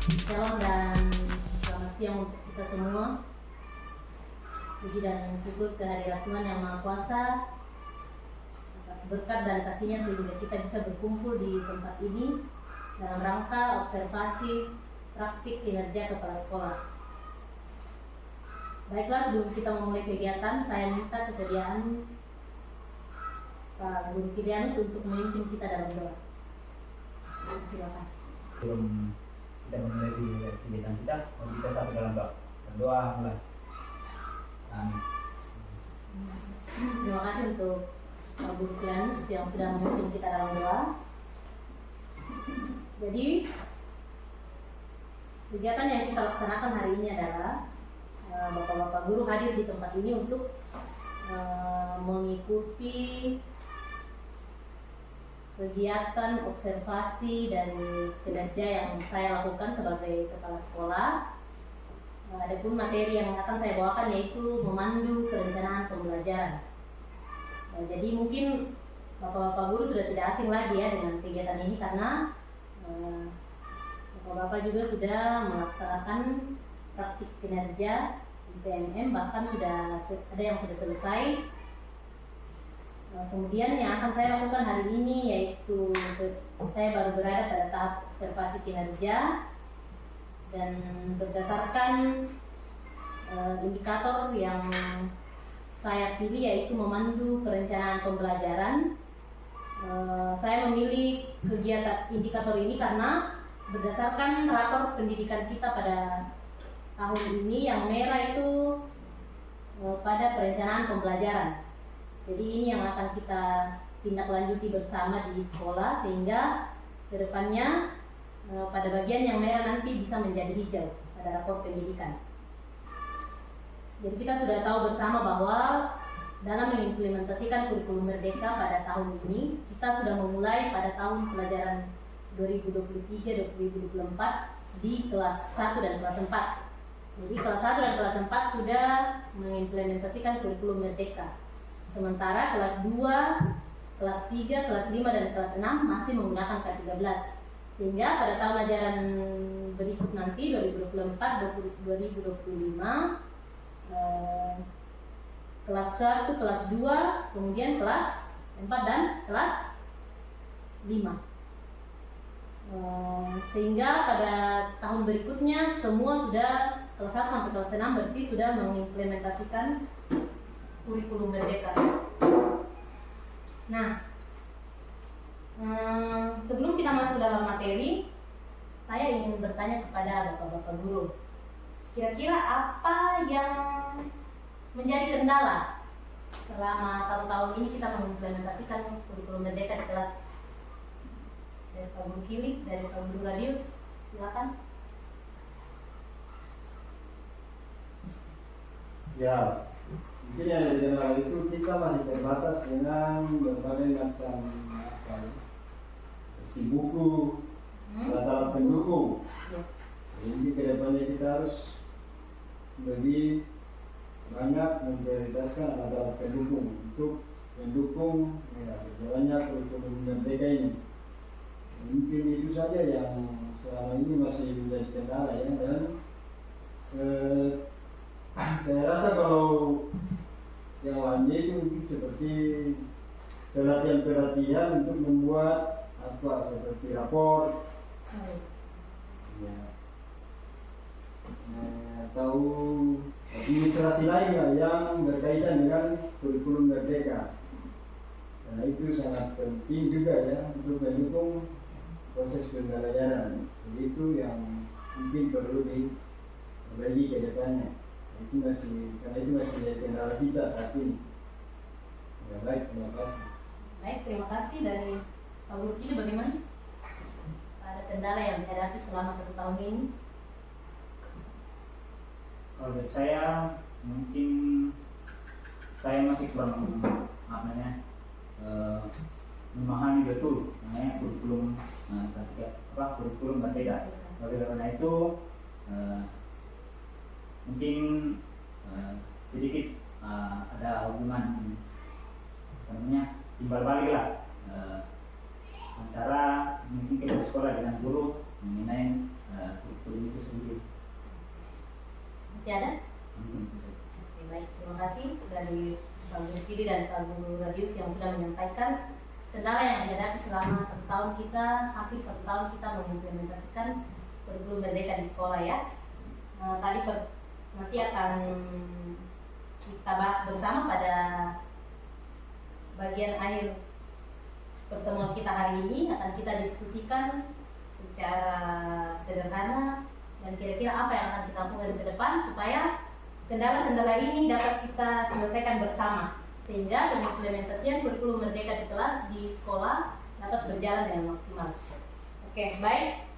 Shalom dan selamat siang untuk kita semua. Puji dan syukur kehadirat Tuhan Yang Maha Kuasa atas berkat dan kasih-Nya sehingga kita bisa berkumpul di tempat ini dalam rangka observasi praktik kinerja kepala sekolah. Baiklah, sebelum kita memulai kegiatan, saya minta kesediaan Pak Guru Kilianus untuk memimpin kita dalam doa. Silakan. Sebelum kita memulai kegiatan kita, mari kita satu dalam doa mulai. Amin. Terima kasih untuk Pak Guru Kilianus yang sudah memimpin kita dalam doa. Jadi kegiatan yang kita laksanakan hari ini adalah Bapak-bapak guru hadir di tempat ini untuk mengikuti kegiatan observasi dari kinerja yang saya lakukan sebagai kepala sekolah. Adapun materi yang akan saya bawakan yaitu memandu perencanaan pembelajaran. Jadi mungkin bapak-bapak guru sudah tidak asing lagi ya dengan kegiatan ini karena bapak-bapak juga sudah melaksanakan praktik kinerja di PMM, bahkan sudah ada yang sudah selesai. Kemudian yang akan saya lakukan hari ini yaitu saya baru berada pada tahap observasi kinerja dan berdasarkan indikator yang saya pilih yaitu memandu perencanaan pembelajaran. Saya memilih kegiatan indikator ini karena berdasarkan rapor pendidikan kita pada tahun ini yang merah itu pada perencanaan pembelajaran. Jadi ini yang akan kita tindak lanjuti bersama di sekolah sehingga kedepannya pada bagian yang merah nanti bisa menjadi hijau pada rapor pendidikan. Jadi kita sudah tahu bersama bahwa dalam mengimplementasikan kurikulum Merdeka pada tahun ini kita sudah memulai pada tahun pelajaran 2023-2024 di kelas 1 dan kelas 4. Jadi kelas 1 dan kelas 4 sudah mengimplementasikan kurikulum Merdeka. Sementara kelas 2, kelas 3, kelas 5 dan kelas 6 masih menggunakan K13. Sehingga pada tahun ajaran berikut nanti 2024-2025 kelas 1, kelas 2, kemudian kelas 4 dan kelas 5. Sehingga pada tahun berikutnya semua sudah kelas 1 sampai kelas 6 berarti sudah mengimplementasikan kurikulum Merdeka. Nah, sebelum kita masuk dalam materi, saya ingin bertanya kepada bapak-bapak guru. Kira-kira apa yang menjadi kendala selama 1 tahun ini kita mengimplementasikan kurikulum Merdeka di kelas? Dari Pak Guru Kili, dari Pak Guru Radius, silakan. Ya, mungkin yang di dalam itu kita masih terbatas dengan berbagai macam seperti buku, alat-alat pendukung. Jadi kedepannya kita harus lebih banyak memprioritaskan alat-alat pendukung untuk mendukung berjalannya kurikulum Merdeka ini. Mungkin itu saja yang selama ini masih menjadi kendala ya, dan saya rasa kalau yang lainnya itu mungkin seperti pelatihan-pelatihan untuk membuat apa seperti rapor ya, atau administrasi lain lah yang berkaitan dengan kurikulum Merdeka. Nah itu sangat penting juga ya untuk mendukung proses pembelajaran. Jadi itu yang mungkin perlu diperbaiki ke depannya. Karena itu masih jadi kendala kita saat ini. Ya, baik, terima kasih. Baik, terima kasih. Dari Pak Guru Kili bagaimana? Ada kendala yang dihadapi selama 1 tahun ini? Kalau dari saya mungkin saya masih kurang memahami betul kurikulum kurikulum Merdeka. Oleh karena itu mungkin sedikit ada hubungan timbal balik lah antara mungkin kita sekolah dengan guru mengenai kurikulum itu sendiri. Masih ada? Mungkin itu saja. Oke, baik, terima kasih dari Pak Guru Kiri dan Pak Guru Radius yang sudah menyampaikan kendala yang dihadapi selama 1 tahun kita, hampir 1 tahun kita mengimplementasikan kurikulum merdeka di sekolah ya. Nanti akan kita bahas bersama pada bagian akhir pertemuan kita hari ini. Akan kita diskusikan secara sederhana dan kira-kira apa yang akan kita lakukan ke depan supaya kendala-kendala ini dapat kita selesaikan bersama, sehingga pengimplementasian kurikulum merdeka di sekolah dapat berjalan dengan maksimal. Oke, baik.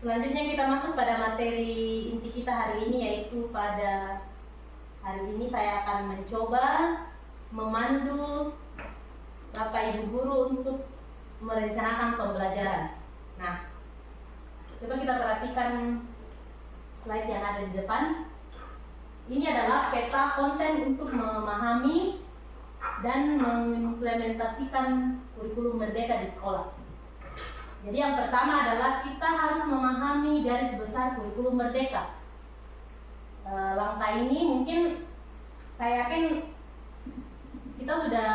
Selanjutnya kita masuk pada materi inti kita hari ini, yaitu pada hari ini saya akan mencoba memandu Bapak Ibu Guru untuk merencanakan pembelajaran. Nah, coba kita perhatikan slide yang ada di depan. Ini adalah peta konten untuk memahami dan mengimplementasikan kurikulum merdeka di sekolah. Jadi yang pertama adalah kita harus memahami garis besar kurikulum merdeka. Langkah ini mungkin saya yakin kita sudah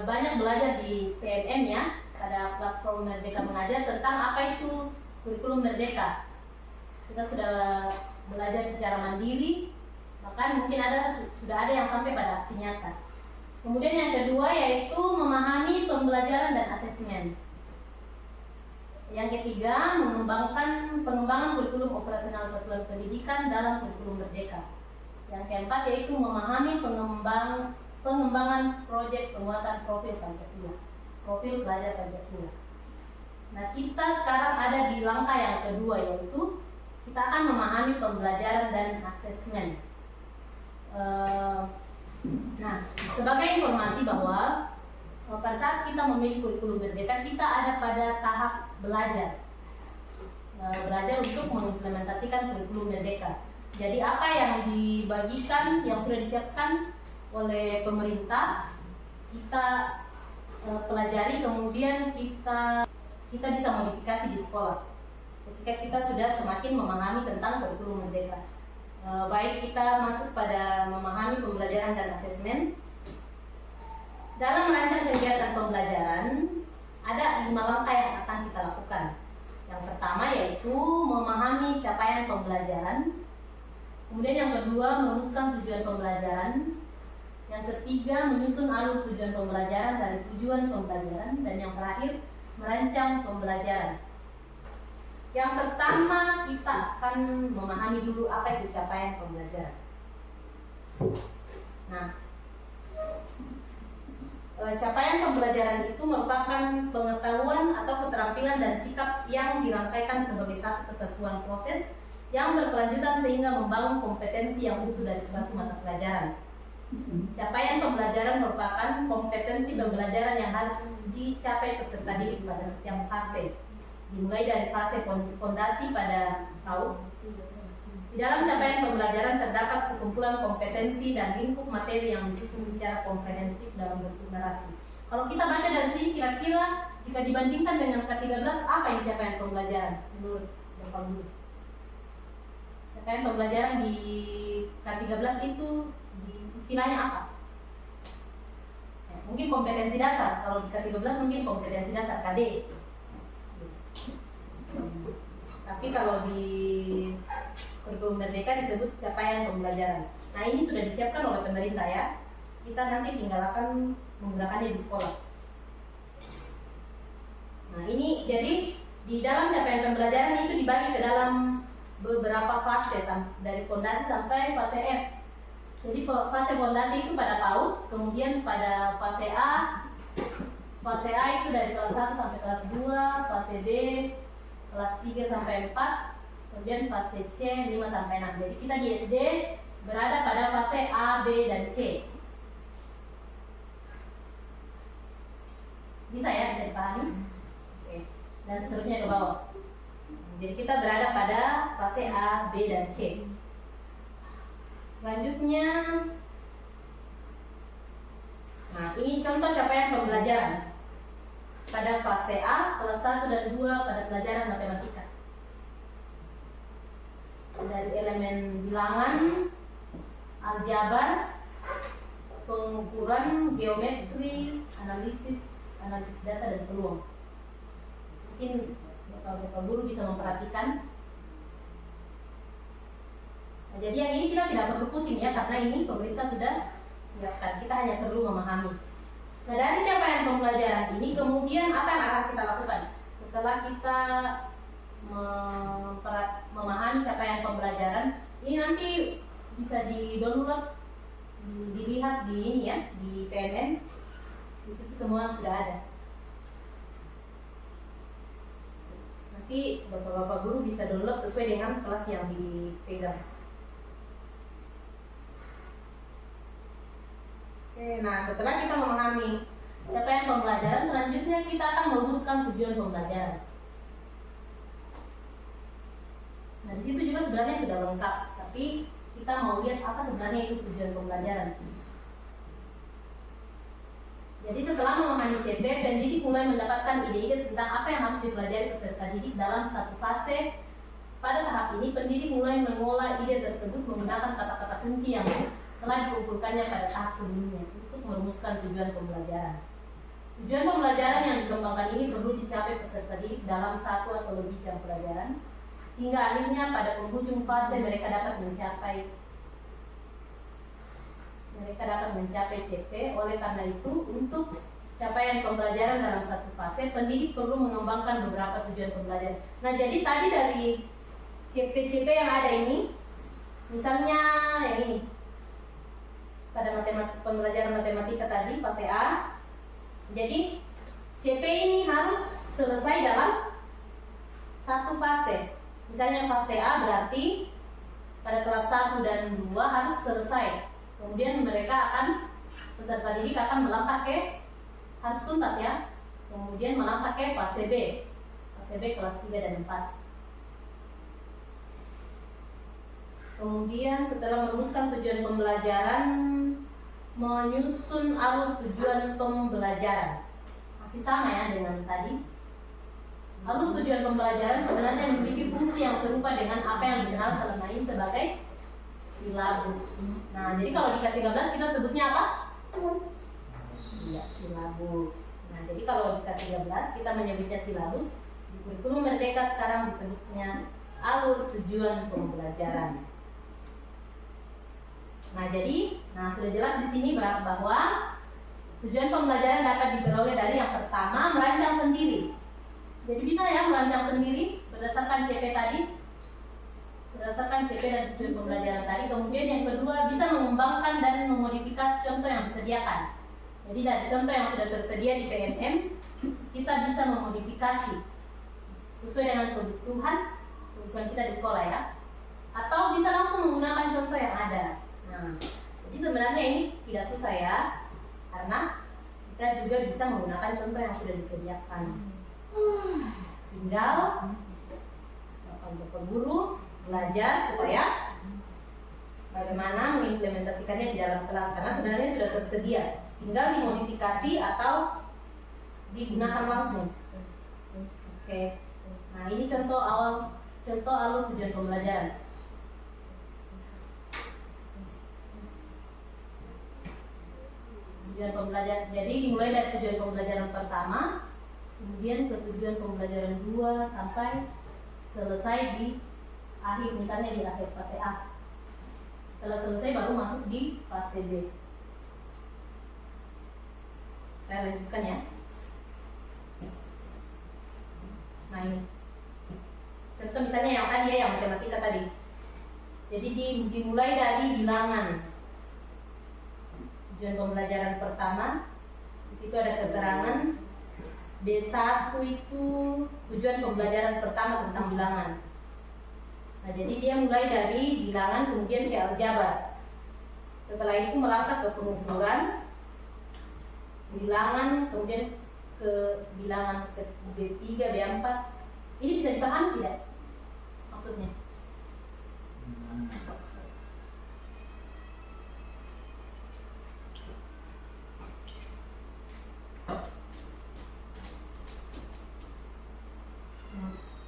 banyak belajar di PMM ya, pada platform Merdeka Mengajar, tentang apa itu kurikulum merdeka. Kita sudah belajar secara mandiri, bahkan mungkin sudah ada yang sampai pada aksi nyata. Kemudian yang kedua yaitu memahami pembelajaran dan asesmen. Yang ketiga, pengembangan kurikulum operasional satuan pendidikan dalam kurikulum merdeka. Yang keempat yaitu memahami pengembangan proyek penguatan profil Pancasila, profil pelajar Pancasila. Nah, kita sekarang ada di langkah yang kedua, yaitu kita akan memahami pembelajaran dan asesmen. Nah, sebagai informasi bahwa pada saat kita memilih kurikulum merdeka, kita ada pada tahap belajar untuk mengimplementasikan kurikulum merdeka. Jadi apa yang dibagikan, yang sudah disiapkan oleh pemerintah, kita pelajari, kemudian kita bisa modifikasi di sekolah ketika kita sudah semakin memahami tentang kurikulum merdeka. Baik, kita masuk pada memahami pembelajaran dan asesmen. Dalam merancang kegiatan pembelajaran, ada 5 langkah yang akan kita lakukan. Yang pertama yaitu memahami capaian pembelajaran. Kemudian yang kedua, merumuskan tujuan pembelajaran. Yang ketiga, menyusun alur tujuan pembelajaran dari tujuan pembelajaran. Dan yang terakhir, merancang pembelajaran. Yang pertama, kita akan memahami dulu apa itu capaian pembelajaran. Nah, capaian pembelajaran itu merupakan pengetahuan atau keterampilan dan sikap yang dirangkaikan sebagai satu kesatuan proses yang berkelanjutan sehingga membangun kompetensi yang utuh dari suatu mata pelajaran. Capaian pembelajaran merupakan kompetensi pembelajaran yang harus dicapai peserta didik pada setiap fase, dimulai dari fase fondasi pada PAUD. Di dalam capaian pembelajaran terdapat sekumpulan kompetensi dan lingkup materi yang disusun secara komprehensif dalam bentuk narasi. Kalau kita baca dari sini, kira-kira jika dibandingkan dengan K13, apa yang capaian pembelajaran menurut Bapak Guru? Capaian pembelajaran di K13 itu istilahnya apa? Mungkin kompetensi dasar. Kalau di K13 mungkin kompetensi dasar KD. Tapi kalau di kurikulum merdeka disebut capaian pembelajaran. Nah, ini sudah disiapkan oleh pemerintah ya. Kita nanti tinggal akan menggunakannya di sekolah. Nah, ini jadi di dalam capaian pembelajaran itu dibagi ke dalam beberapa fase, dari fondasi sampai fase F. Jadi fase fondasi itu pada PAUD, kemudian pada fase A. Fase A itu dari kelas 1 sampai kelas 2, fase B kelas 3 sampai 4, kemudian fase C 5 sampai 6. Jadi kita di SD berada pada fase A, B, dan C. Bisa ya, bisa dipahami? Oke. Dan seterusnya ke bawah. Jadi kita berada pada fase A, B, dan C. Selanjutnya, nah ini contoh capaian pembelajaran pada fase A, kelas 1 dan 2 pada pelajaran matematika. dari elemen bilangan, aljabar, pengukuran, geometri, analisis data dan peluang. Mungkin Bapak guru bisa memperhatikan. Nah, jadi yang ini kita tidak perlu pusing ya, karena ini pemerintah sudah siapkan. Kita hanya perlu memahami. Nah, dari capaian pembelajaran ini kemudian apa yang akan kita lakukan? Setelah kita memahami capaian pembelajaran, ini nanti bisa di-download, dilihat di ini ya, di PMN. Di situ semua sudah ada. Nanti bapak-bapak guru bisa download sesuai dengan kelas yang dipegang. Oke, nah setelah kita memahami capaian pembelajaran, selanjutnya kita akan merumuskan tujuan pembelajaran. Nah di situ juga sebenarnya sudah lengkap, tapi kita mau lihat apa sebenarnya itu tujuan pembelajaran. Jadi setelah memahami CP, pendidik mulai mendapatkan ide-ide tentang apa yang harus dipelajari peserta didik dalam satu fase. Pada tahap ini, pendidik mulai mengolah ide tersebut menggunakan kata-kata kunci yang telah dikumpulkannya pada tahap sebelumnya untuk merumuskan tujuan pembelajaran. Tujuan pembelajaran yang dikembangkan ini perlu dicapai peserta didik dalam satu atau lebih jam pelajaran, hingga akhirnya pada penghujung fase mereka dapat mencapai CP. Oleh karena itu, untuk capaian pembelajaran dalam satu fase, pendidik perlu mengembangkan beberapa tujuan pembelajaran. Nah, jadi tadi dari CP yang ada ini, misalnya yang ini, pada pembelajaran matematika tadi, fase A. Jadi, CP ini harus selesai dalam satu fase. Misalnya fase A berarti pada kelas 1 dan 2 harus selesai. Kemudian peserta didik akan melangkah ke, harus tuntas ya, kemudian melangkah ke fase B. Fase B kelas 3 dan 4. Kemudian setelah merumuskan tujuan pembelajaran, menyusun alur tujuan pembelajaran. Masih sama ya dengan tadi. Alur tujuan pembelajaran sebenarnya memiliki fungsi yang serupa dengan apa yang dikenal selama ini sebagai silabus. Nah, jadi kalau di K13 kita sebutnya apa? Iya, silabus. Nah, jadi kalau di K13 kita menyebutnya silabus, di kurikulum Merdeka sekarang disebutnya alur tujuan pembelajaran. Nah, jadi, sudah jelas di sini bahwa tujuan pembelajaran dapat diperoleh dari yang pertama, merancang sendiri. Jadi bisa ya merancang sendiri berdasarkan CP tadi. Berdasarkan CP dan tujuan pembelajaran tadi. Kemudian yang kedua, bisa mengembangkan dan memodifikasi contoh yang disediakan. Jadi dari contoh yang sudah tersedia di PMM, kita bisa memodifikasi sesuai dengan kebutuhan kita di sekolah ya. Atau bisa langsung menggunakan contoh yang ada. Nah, jadi sebenarnya ini tidak susah ya, karena kita juga bisa menggunakan contoh yang sudah disediakan. Tinggal Bapak guru belajar supaya bagaimana mengimplementasikannya di dalam kelas, karena sebenarnya sudah tersedia, tinggal dimodifikasi atau digunakan langsung. Oke. Nah, ini contoh alur tujuan pembelajaran. Tujuan pembelajaran, jadi dimulai dari tujuan pembelajaran pertama, kemudian ke tujuan pembelajaran 2 sampai selesai di akhir, misalnya di akhir fase A. Setelah selesai baru masuk di fase B. Saya lanjutkan ya. Nah ini contoh misalnya yang tadi ya, yang matematika tadi. Jadi dimulai dari bilangan. Tujuan pembelajaran pertama, di situ ada keterangan B1 itu tujuan pembelajaran pertama tentang bilangan. Nah, jadi dia mulai dari bilangan kemudian ke aljabar. Setelah itu melangkah ke pengukuran, bilangan, kemudian ke bilangan ke B3, B4. Ini bisa dipahami tidak maksudnya?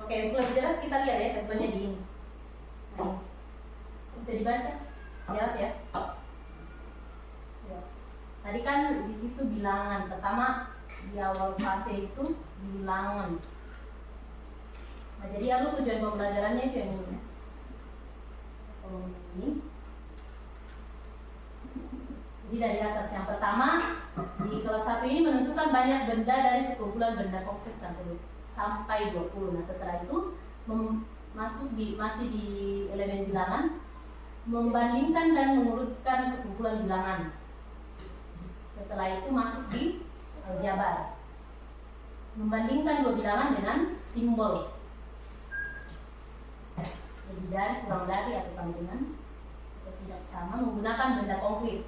Oke, untuk lebih jelas kita lihat ya contohnya di ini. Nah, jelas ya. Ya. Tadi kan di situ bilangan. Pertama di awal fase itu bilangan. Nah, jadi alur tujuan pembelajarannya itu yang ini. Ini. Jadi dari atas yang pertama di kelas 1 ini menentukan banyak benda dari sekumpulan benda konkret sampai 20. Nah, setelah itu masih di elemen bilangan, membandingkan dan mengurutkan sekumpulan bilangan. Setelah itu masuk di aljabar, membandingkan dua bilangan dengan simbol, lebih dari, kurang dari, atau sama dengan, atau tidak sama, menggunakan benda konkret.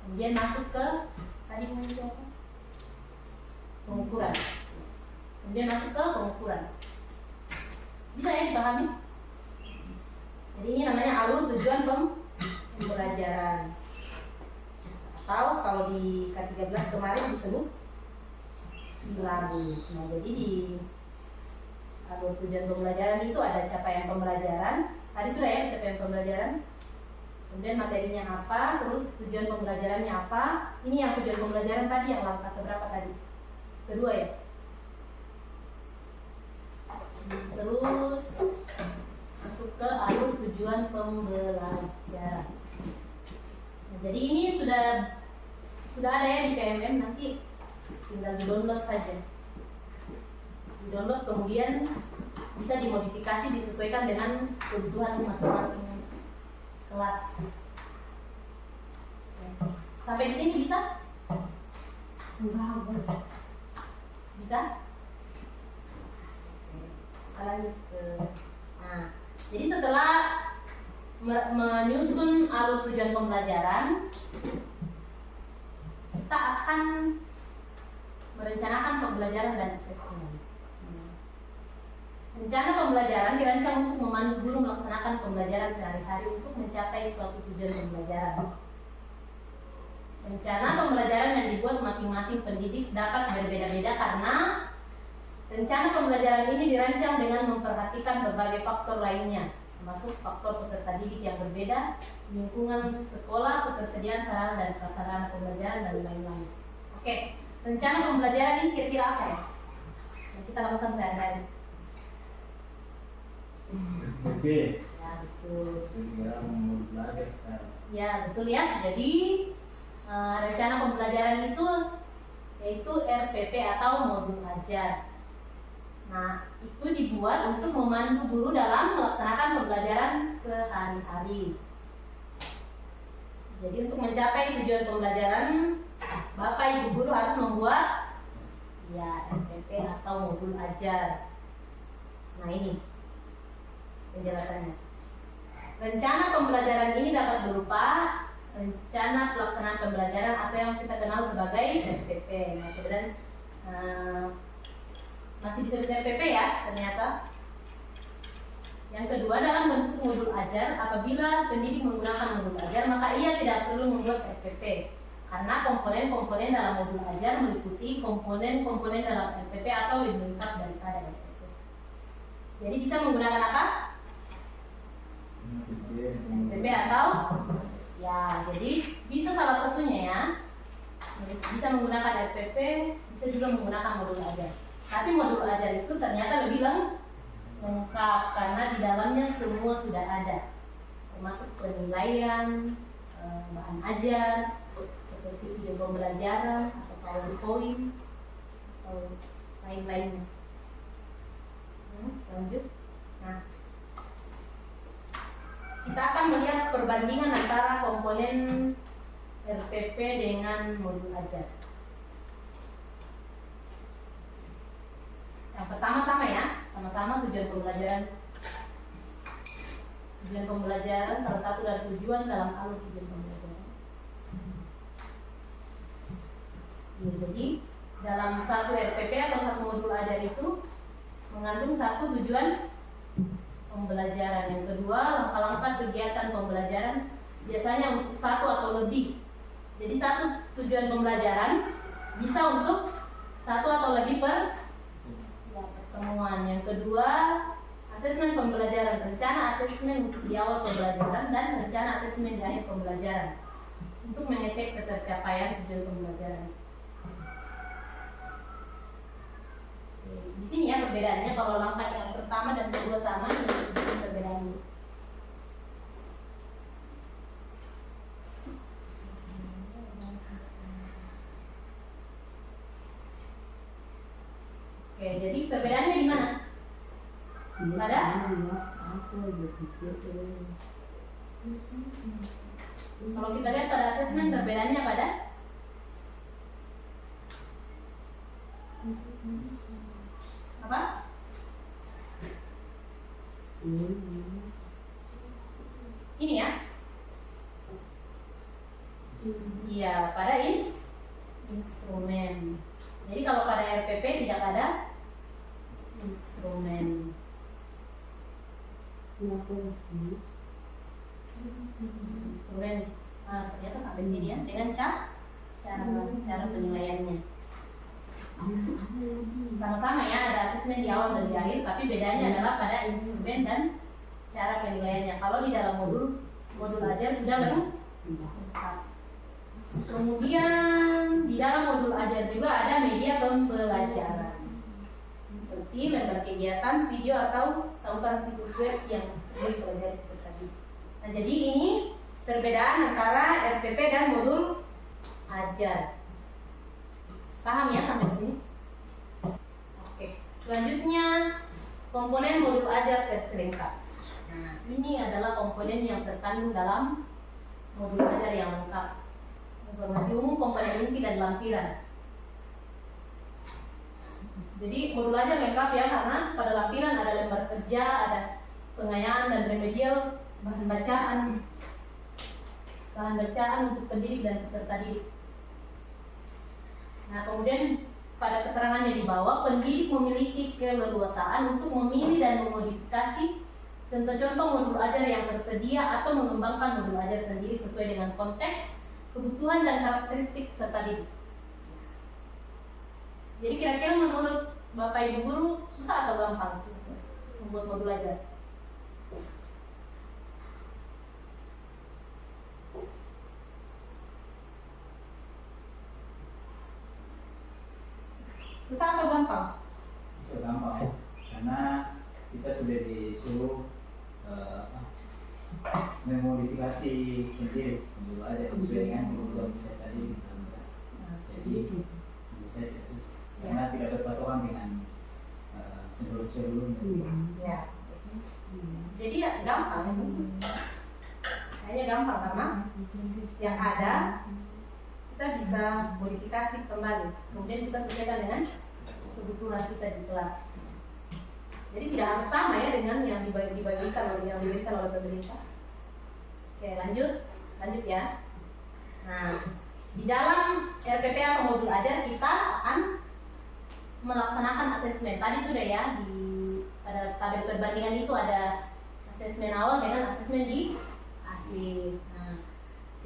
Kemudian masuk ke tadi pengukuran. Kemudian masuk ke pengukuran. Bisa ya dipahami? Jadi ini namanya alur tujuan pembelajaran. Atau kalau di K13 kemarin disebut silabus. Nah, jadi di alur tujuan pembelajaran itu ada capaian pembelajaran. Tadi sudah ya capaian pembelajaran. Kemudian materinya apa, terus tujuan pembelajarannya apa. Ini yang tujuan pembelajaran tadi yang langkah keberapa tadi? Kedua ya. Terus masuk ke alur tujuan pembelajaran. Nah, jadi ini sudah ada ya di PMM, nanti tinggal di-download saja. Di-download kemudian bisa dimodifikasi disesuaikan dengan kebutuhan masing-masing kelas. Sampai di sini bisa? Bisa? Lanjut ke. Nah, jadi setelah menyusun alur tujuan pembelajaran, kita akan merencanakan pembelajaran dan asesmen. Rencana pembelajaran dirancang untuk memandu guru melaksanakan pembelajaran sehari-hari untuk mencapai suatu tujuan pembelajaran. Rencana pembelajaran yang dibuat masing-masing pendidik dapat berbeda-beda karena rencana pembelajaran ini dirancang dengan memperhatikan berbagai faktor lainnya, termasuk faktor peserta didik yang berbeda, lingkungan sekolah, ketersediaan sarana dan prasarana pembelajaran, dan lain-lain. Oke, rencana pembelajaran ini kira-kira apa ya? Yang kita lakukan sehari-hari. Oke. Ya, betul. Kita mau belajar sekarang. Ya, betul ya. Jadi rencana pembelajaran itu yaitu RPP atau modul ajar. Nah, itu dibuat untuk memandu guru dalam melaksanakan pembelajaran sehari-hari. Jadi untuk mencapai tujuan pembelajaran, Bapak Ibu guru harus membuat ya RPP atau modul ajar. Nah, ini penjelasannya. Rencana pembelajaran ini dapat berupa rencana pelaksanaan pembelajaran atau yang kita kenal sebagai RPP. Nah, sebenarnya masih disebut RPP ya ternyata. Yang kedua, dalam bentuk modul ajar. Apabila pendidik menggunakan modul ajar, maka ia tidak perlu membuat RPP karena komponen-komponen dalam modul ajar meliputi komponen-komponen dalam RPP atau lebih lengkap daripada RPP. Jadi bisa menggunakan apa? RPP atau ya, jadi bisa salah satunya ya. Bisa menggunakan RPP, bisa juga menggunakan modul ajar. Tapi modul ajar itu ternyata lebih lengkap karena di dalamnya semua sudah ada, termasuk penilaian, bahan ajar, seperti video pembelajaran atau PowerPoint atau lain-lainnya. Lanjut. Nah, kita akan melihat perbandingan antara komponen RPP dengan modul ajar. Yang pertama sama ya, sama-sama tujuan pembelajaran. Tujuan pembelajaran salah satu dari tujuan dalam alur tujuan pembelajaran. Ya, jadi dalam satu RPP atau satu modul ajar itu mengandung satu tujuan pembelajaran. Yang kedua, langkah-langkah kegiatan pembelajaran biasanya untuk satu atau lebih. Jadi satu tujuan pembelajaran bisa untuk satu atau lebih pertemuan. Yang kedua, asesmen pembelajaran, rencana asesmen untuk di awal pembelajaran, dan rencana asesmen di akhir pembelajaran untuk mengecek ketercapaian tujuan pembelajaran. Di sini ya perbedaannya, kalau langkah yang pertama dan kedua sama, ini perbedaannya. Oke, jadi perbedaannya di mana? Pada? Kalau kita lihat pada asesmen, perbedaannya pada? Apa? Ini ya? Iya, pada instrumen. Jadi kalau pada RPP tidak ada instrumen. Instrumen. Ternyata sampai sini ya, dengan cara penilaiannya. Sama-sama ya, ada asesmen di awal dan di akhir, tapi bedanya adalah pada instrumen dan cara penilaiannya. Kalau di dalam modul ajar sudah lengkap. Kemudian di dalam modul ajar juga ada media pembelajaran, seperti lembar kegiatan, video atau tautan situs web yang dipelajari tadi. Nah, jadi ini perbedaan antara RPP dan modul ajar. Paham ya sampai sini? Oke. Selanjutnya komponen modul ajar versi lengkap. Nah, ini adalah komponen yang terkandung dalam modul ajar yang lengkap. Informasi umum, komponen inti, dan lampiran. Jadi modul ajar lengkap ya, karena pada lampiran ada lembar kerja, ada pengayaan dan remedial, bahan bacaan untuk pendidik dan peserta didik. Nah, kemudian pada keterangannya di bawah, pendidik memiliki keleluasaan untuk memilih dan memodifikasi contoh-contoh modul ajar yang tersedia atau mengembangkan modul ajar sendiri sesuai dengan konteks, kebutuhan, dan karakteristik peserta didik. Jadi kira-kira menurut Bapak Ibu Guru, susah atau gampang membuat modul ajar? Susah atau gampang? Bisa gampang, karena kita sudah disuruh memodifikasi sendiri modul ajar sesuai dengan kebutuhan peserta didik. Jadi bisa tidak susah, karena tidak berpatokan dengan sebelum-sebelumnya. Ya. Jadi ya gampang. Kayaknya gampang karena yang ada kita bisa modifikasi kembali, kemudian kita sesuaikan dengan kebutuhan kita di kelas. Jadi tidak harus sama ya dengan yang diberikan oleh pemerintah. Oke, lanjut ya. Nah, di dalam RPP atau modul ajar kita akan melaksanakan asesmen. Tadi sudah ya, pada tabel perbandingan itu ada asesmen awal dengan asesmen di akhir. Nah,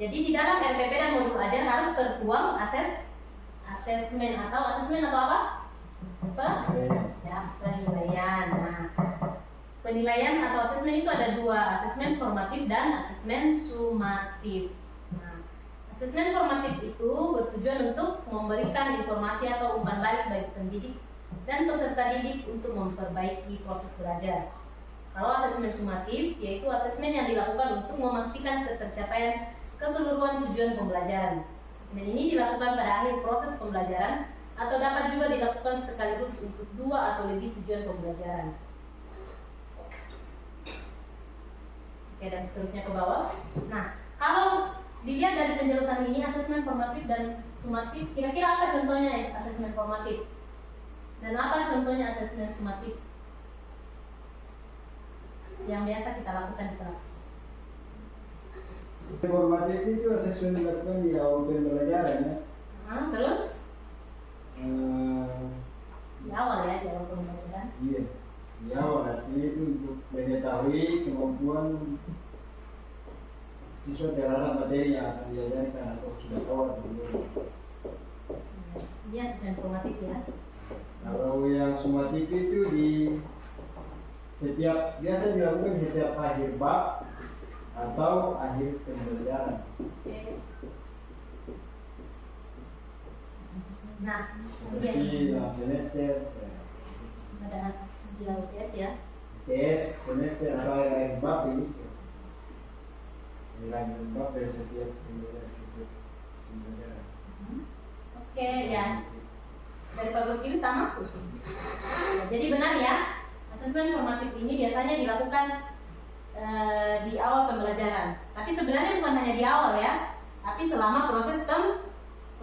jadi di dalam RPP dan modul ajar harus tertuang asesmen atau apa? Penilaian. Nah, penilaian atau asesmen itu ada dua, asesmen formatif dan asesmen sumatif. Nah, asesmen formatif itu bertujuan untuk memberikan informasi atau umpan balik bagi pendidik dan peserta didik untuk memperbaiki proses belajar. Kalau asesmen sumatif, yaitu asesmen yang dilakukan untuk memastikan ketercapaian keseluruhan tujuan pembelajaran. Asesmen ini dilakukan pada akhir proses pembelajaran atau dapat juga dilakukan sekaligus untuk dua atau lebih tujuan pembelajaran. Oke, dan seterusnya ke bawah. Nah, kalau dilihat dari penjelasan ini, asesmen formatif dan sumatif, kira-kira apa contohnya asesmen formatif? Dan apa contohnya asesmen sumatif yang biasa kita lakukan di kelas? Formatif itu asesmen dilakukan di awal pembelajaran ya. Terus? Di awal ya, di awal pembelajaran. Iya, di awal artinya itu untuk mengetahui kemampuan siswa terhadap materi yang akan diajarkan atau sudah tahu atau belum. Dia asesmen formatif ya. Kalau yang sumatif itu di setiap biasa dilakukan setiap akhir bab atau akhir pembelajaran. Oke. Nah, kemudian Seperti dalam semester, ada di UTS ya. tes semester atau akhir bab ini. Akhir bab dari setiap pembelajaran. Oke ya. Dari Pak Guru ini sama. Ya, jadi benar ya, asesmen formatif ini biasanya dilakukan di awal pembelajaran. Tapi sebenarnya bukan hanya di awal ya, tapi selama proses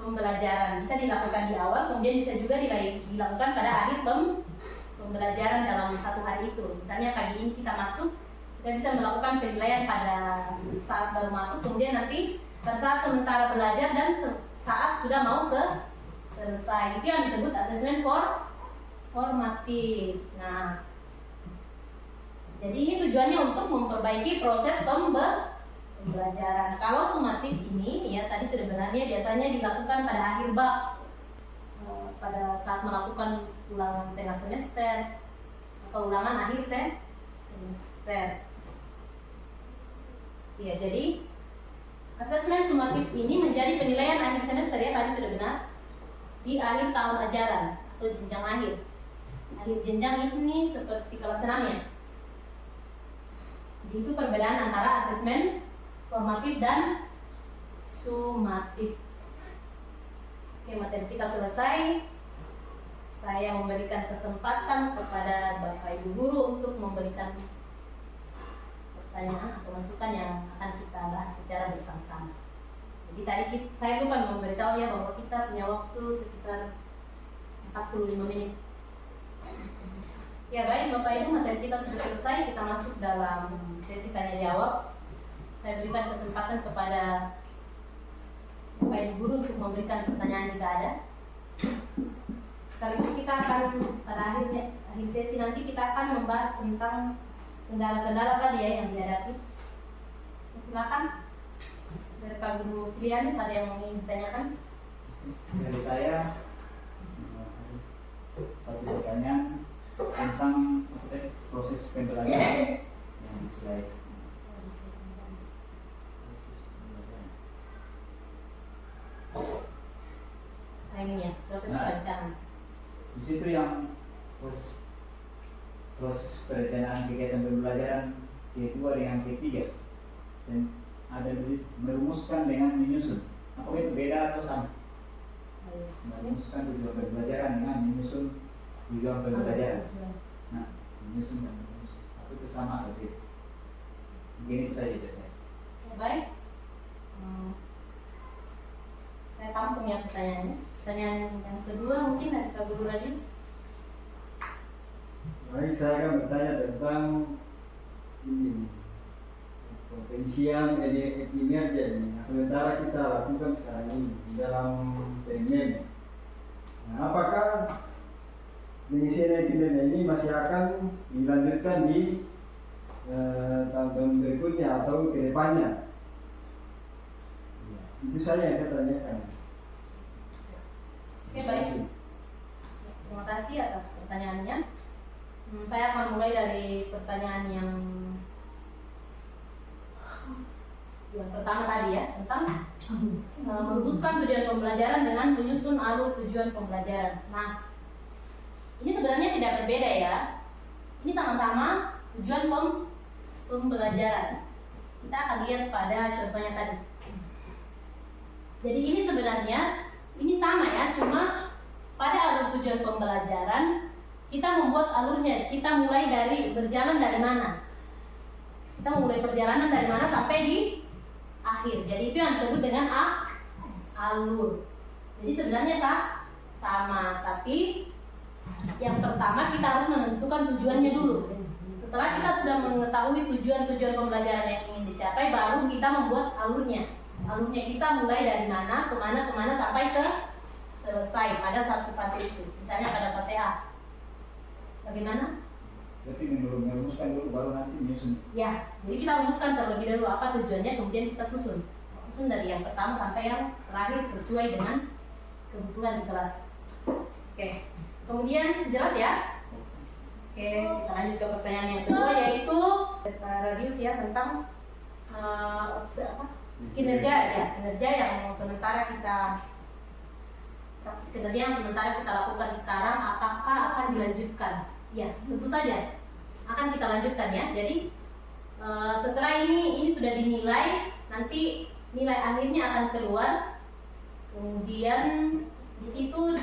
pembelajaran bisa dilakukan di awal, kemudian bisa juga dilakukan pada akhir pembelajaran dalam satu hari itu. Misalnya pagi ini kita masuk, kita bisa melakukan penilaian pada saat baru masuk, kemudian nanti pada saat sementara belajar dan saat sudah mau selesai. Itu yang disebut asesmen formatif. Nah, jadi ini tujuannya untuk memperbaiki proses pembelajaran. Kalau sumatif ini ya tadi sudah benarnya biasanya dilakukan pada akhir bab, pada saat melakukan ulangan tengah semester atau ulangan akhir semester. Ya, jadi asesmen sumatif ini menjadi penilaian akhir semester ya tadi sudah benar di akhir tahun ajaran atau jenjang akhir. Akhir jenjang ini seperti kelas 6 ya. Itu perbedaan antara asesmen formatif dan sumatif. Oke, materi kita selesai. Saya memberikan kesempatan kepada Bapak Ibu Guru untuk memberikan pertanyaan atau masukan yang akan kita bahas secara bersama-sama. Jadi tadi saya lupa memberitahu ya bahwa kita punya waktu sekitar 45 menit. Ya baik Bapak Ibu, materi kita sudah selesai. Kita masuk dalam sesi tanya jawab. Saya berikan kesempatan kepada Bapak Ibu Guru untuk memberikan pertanyaan jika ada. Sekaligus kita akan pada akhir sesi nanti kita akan membahas tentang kendala-kendala tadi ya yang dihadapi. Silakan dari Pak Guru Trianus, ada yang ingin ditanyakan? Dari saya satu pertanyaan tentang proses pembelajaran yang di slide. Nah ini ya proses perencanaan. Di situ yang proses perencanaan kegiatan pembelajaran K2 dengan K3 dan ada merumuskan dengan menyusun. Apakah itu beda atau sama? Merumuskan tujuan pembelajaran dengan menyusun tujuan pembelajaran. Nah, menyusun dan merumuskan. Apa itu sama atau tidak? Mungkin itu saja dari saya. Ya, baik. Saya tampung ya pertanyaannya. Pertanyaan yang kedua mungkin dari Pak Guru Radius. Baik, saya akan bertanya tentang ini potensial kinerja ini. Nah, sementara kita lakukan sekarang ini di dalam PMM. Nah, apakah penyisian kinerja ini masih akan dilanjutkan di tahun berikutnya atau ke depannya? Itu saja yang saya tanyakan. Oke, baik. Terima kasih atas pertanyaannya. Saya akan mulai dari pertanyaan yang pertama tadi ya, tentang merumuskan tujuan pembelajaran dengan menyusun alur tujuan pembelajaran. Nah, ini sebenarnya tidak berbeda ya. Ini sama-sama tujuan pembelajaran. Kita akan lihat pada contohnya tadi. Jadi ini sebenarnya ini sama ya, cuma pada alur tujuan pembelajaran kita membuat alurnya. Kita mulai dari berjalan dari mana? Kita memulai perjalanan dari mana sampai di akhir. Jadi itu yang disebut dengan alur. Jadi sebenarnya sama, tapi yang pertama kita harus menentukan tujuannya dulu. Setelah kita sudah mengetahui tujuan-tujuan pembelajaran yang ingin dicapai, baru kita membuat alurnya. Alurnya kita mulai dari mana, kemana sampai ke selesai pada satu fase itu. Misalnya pada fase A. Bagaimana? Berarti merumuskan dulu baru nanti menyusun. Ya, jadi kita rumuskan terlebih dahulu apa tujuannya, kemudian kita susun dari yang pertama sampai yang terakhir sesuai dengan kebutuhan di kelas. Oke, kemudian jelas ya? Oke, kita lanjut ke pertanyaan yang kedua, yaitu radius ya tentang kinerja yang sementara kita lakukan sekarang, apakah akan dilanjutkan? Ya, tentu saja akan kita lanjutkan ya. Jadi setelah ini sudah dinilai, nanti nilai akhirnya akan keluar. Kemudian di situ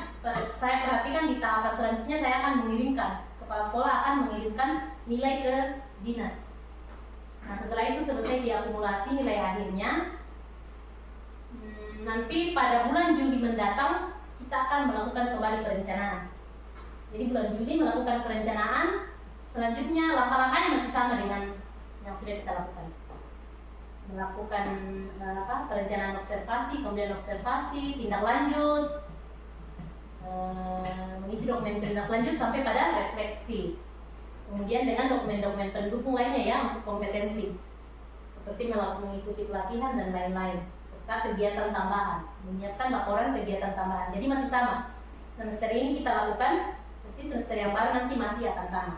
saya perhatikan di tahapan selanjutnya saya akan mengirimkan, kepala sekolah akan mengirimkan nilai ke dinas. Nah, setelah itu selesai diakumulasi nilai akhirnya, nanti pada bulan Juli mendatang kita akan melakukan kembali perencanaan. Jadi bulan Juli melakukan perencanaan, selanjutnya langkah-langkahnya masih sama dengan yang sudah kita lakukan. Melakukan perencanaan observasi, kemudian observasi, tindak lanjut, mengisi dokumen tindak lanjut sampai pada refleksi. Kemudian dengan dokumen-dokumen pendukung lainnya ya untuk kompetensi, seperti mengikuti pelatihan dan lain-lain, serta kegiatan tambahan, menyiapkan laporan kegiatan tambahan. Jadi masih sama. Semester ini kita lakukan, tapi semester yang baru nanti masih akan sama.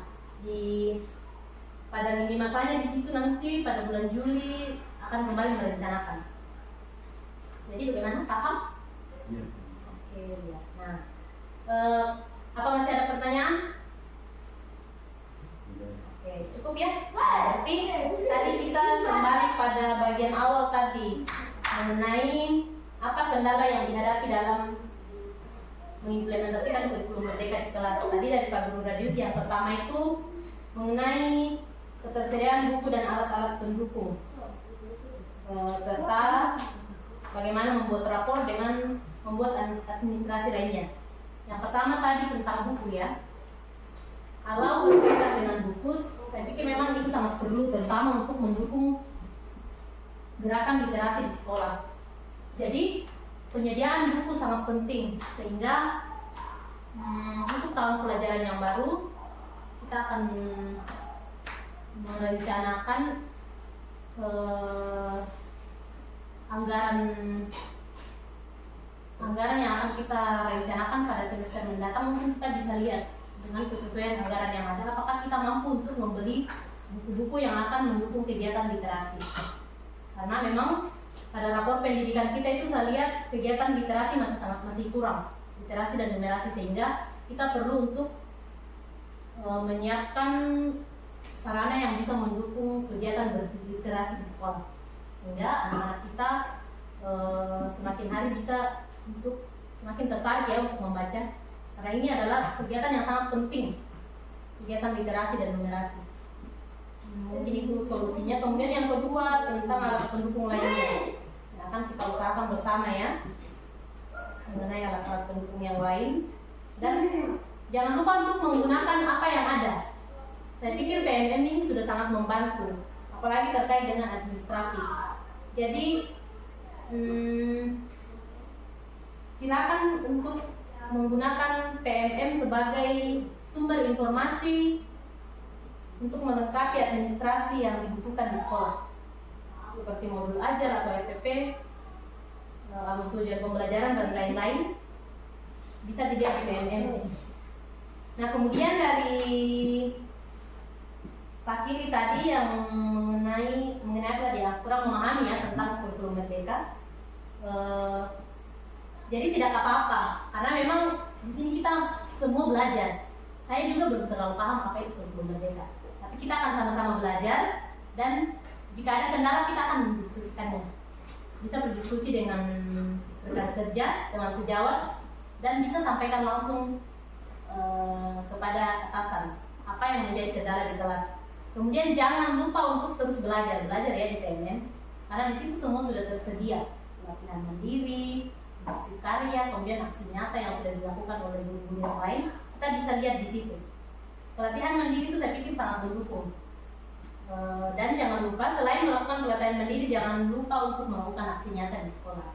Pada lini masanya di situ nanti pada bulan Juli akan kembali merencanakan. Jadi bagaimana? Paham? Ya. Oke, ya. Nah, apa masih ada pertanyaan? Oke, cukup ya. Berarti tadi kita kembali pada bagian awal tadi mengenai apa kendala yang dihadapi dalam mengimplementasikan kurikulum merdeka di kelas. Tadi dari Pak Guru Radius yang pertama itu mengenai ketersediaan buku dan alat-alat pendukung, serta bagaimana membuat rapor dengan membuat administrasi lainnya. Yang pertama tadi tentang buku ya. Kalau berkaitan dengan buku, saya pikir memang itu sangat perlu, terutama untuk mendukung gerakan literasi di sekolah. Jadi penyediaan buku sangat penting, sehingga untuk tahun pelajaran yang baru kita akan merencanakan anggaran yang akan kita rencanakan pada semester mendatang. Mungkin kita bisa lihat dengan kesesuaian anggaran yang ada, apakah kita mampu untuk membeli buku-buku yang akan mendukung kegiatan literasi. Karena memang pada rapor pendidikan kita itu saya lihat kegiatan literasi masih kurang, literasi dan numerasi, sehingga kita perlu untuk menyiapkan sarana yang bisa mendukung kegiatan berliterasi di sekolah, sehingga anak-anak kita semakin hari bisa untuk semakin tertarik ya untuk membaca, karena ini adalah kegiatan yang sangat penting, kegiatan literasi dan numerasi. Mungkin itu solusinya. Kemudian yang kedua tentang alat pendukung lainnya, yang akan kita usahakan bersama ya, mengenai alat-alat pendukung yang lain. Dan jangan lupa untuk menggunakan apa yang ada. Saya pikir PMM ini sudah sangat membantu, apalagi terkait dengan administrasi. Jadi silakan untuk menggunakan PMM sebagai sumber informasi untuk melengkapi administrasi yang dibutuhkan di sekolah, seperti modul ajar atau EPP, alur tujuan pembelajaran dan lain-lain, bisa dilihat di PMM. Nah, kemudian dari Pak Kili tadi yang mengenai apa dia kurang memahami ya tentang kurikulum merdeka. Jadi tidak apa-apa, karena memang di sini kita semua belajar. Saya juga belum terlalu paham apa itu kurikulum merdeka. Tapi kita akan sama-sama belajar, dan jika ada kendala kita akan mendiskusikannya. Bisa berdiskusi dengan rekan kerja, dengan sejawat, dan bisa sampaikan langsung kepada atasan apa yang menjadi kendala di kelas. Kemudian jangan lupa untuk terus belajar ya di PMM, karena di situ semua sudah tersedia pelatihan mandiri, bukti karya, kemudian aksi nyata yang sudah dilakukan oleh guru-guru yang lain. Kita bisa lihat di situ. Pelatihan mandiri itu saya pikir sangat mendukung. Dan jangan lupa selain melakukan pelatihan mandiri, jangan lupa untuk melakukan aksi nyata di sekolah.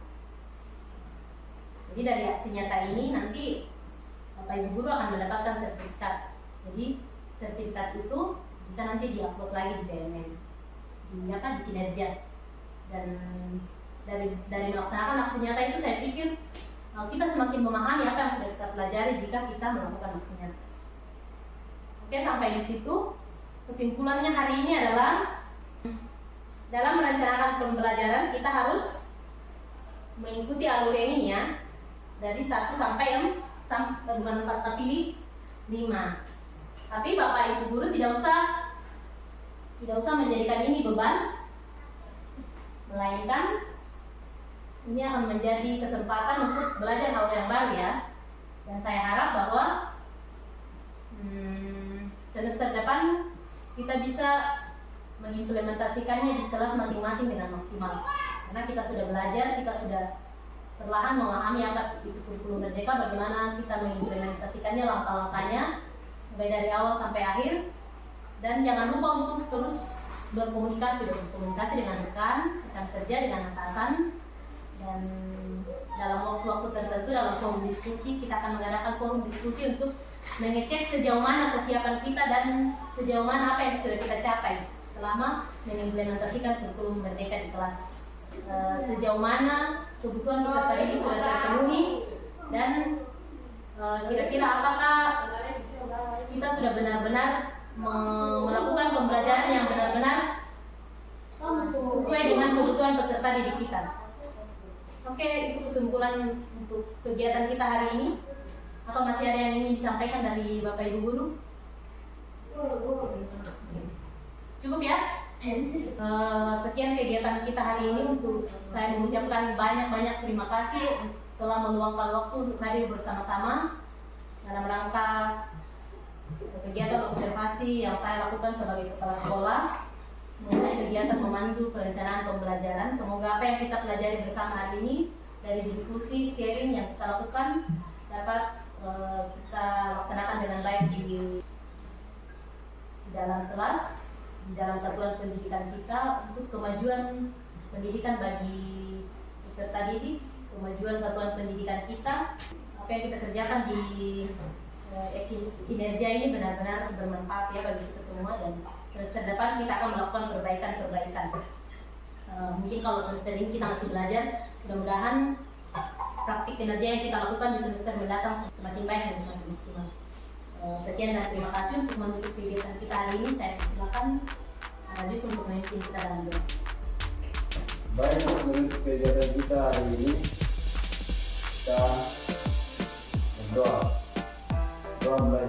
Jadi dari aksi nyata ini nanti Bapak Ibu guru akan mendapatkan sertifikat. Jadi sertifikat itu bisa nanti diupload lagi di PMM, di kinerja. Dan dari melaksanakan aksi nyata itu saya pikir kita semakin memahami apa yang sudah kita pelajari jika kita melakukan aksi nyata. Oke, sampai di situ. Kesimpulannya hari ini adalah dalam merencanakan pembelajaran kita harus mengikuti alur ini ya, dari 1 sampai bukan 4 tapi 5. Tapi Bapak Ibu guru tidak usah menjadikan ini beban, melainkan ini akan menjadi kesempatan untuk belajar hal yang baru ya. Dan saya harap bahwa semester depan kita bisa mengimplementasikannya di kelas masing-masing dengan maksimal. Karena kita sudah belajar, kita sudah perlahan memahami apa itu kurikulum merdeka, bagaimana kita mengimplementasikannya, langkah-langkahnya mulai dari awal sampai akhir. Dan jangan lupa untuk terus berkomunikasi dengan rekan kerja, dengan atasan. Dan dalam waktu-waktu tertentu dalam forum diskusi kita akan mengadakan forum diskusi untuk mengecek sejauh mana kesiapan kita dan sejauh mana apa yang sudah kita capai selama mengimplementasikan kurikulum merdeka di kelas. Sejauh mana kebutuhan peserta didik sudah terpenuhi dan kira-kira apakah kita sudah benar-benar melakukan pembelajaran yang benar-benar sesuai dengan kebutuhan peserta didik kita. Oke, itu kesimpulan untuk kegiatan kita hari ini. Apa masih ada yang ingin disampaikan dari Bapak Ibu guru? Cukup ya? Sekian kegiatan kita hari ini. Untuk saya mengucapkan banyak-banyak terima kasih telah meluangkan waktu untuk hadir bersama-sama dalam rangka kegiatan observasi yang saya lakukan sebagai kepala sekolah mengenai kegiatan memandu perencanaan pembelajaran. Semoga apa yang kita pelajari bersama hari ini dari diskusi sharing yang kita lakukan dapat kita laksanakan dengan baik di dalam kelas, di dalam satuan pendidikan kita untuk kemajuan pendidikan bagi peserta didik, kemajuan satuan pendidikan kita. Apa yang kita kerjakan di kinerja ini benar-benar bermanfaat ya bagi kita semua, dan semester depan kita akan melakukan perbaikan. Mungkin kalau semester ini kita masih belajar, mudah-mudahan praktik kinerja yang kita lakukan di semester mendatang semakin baik dan semakin maksimal. Sekian dan terima kasih untuk menutup kegiatan kita hari ini. Saya silakan Rajus untuk memimpin kita dalam doa. Baik, untuk menutup kegiatan kita hari ini, kita berdoa. Doa mulai.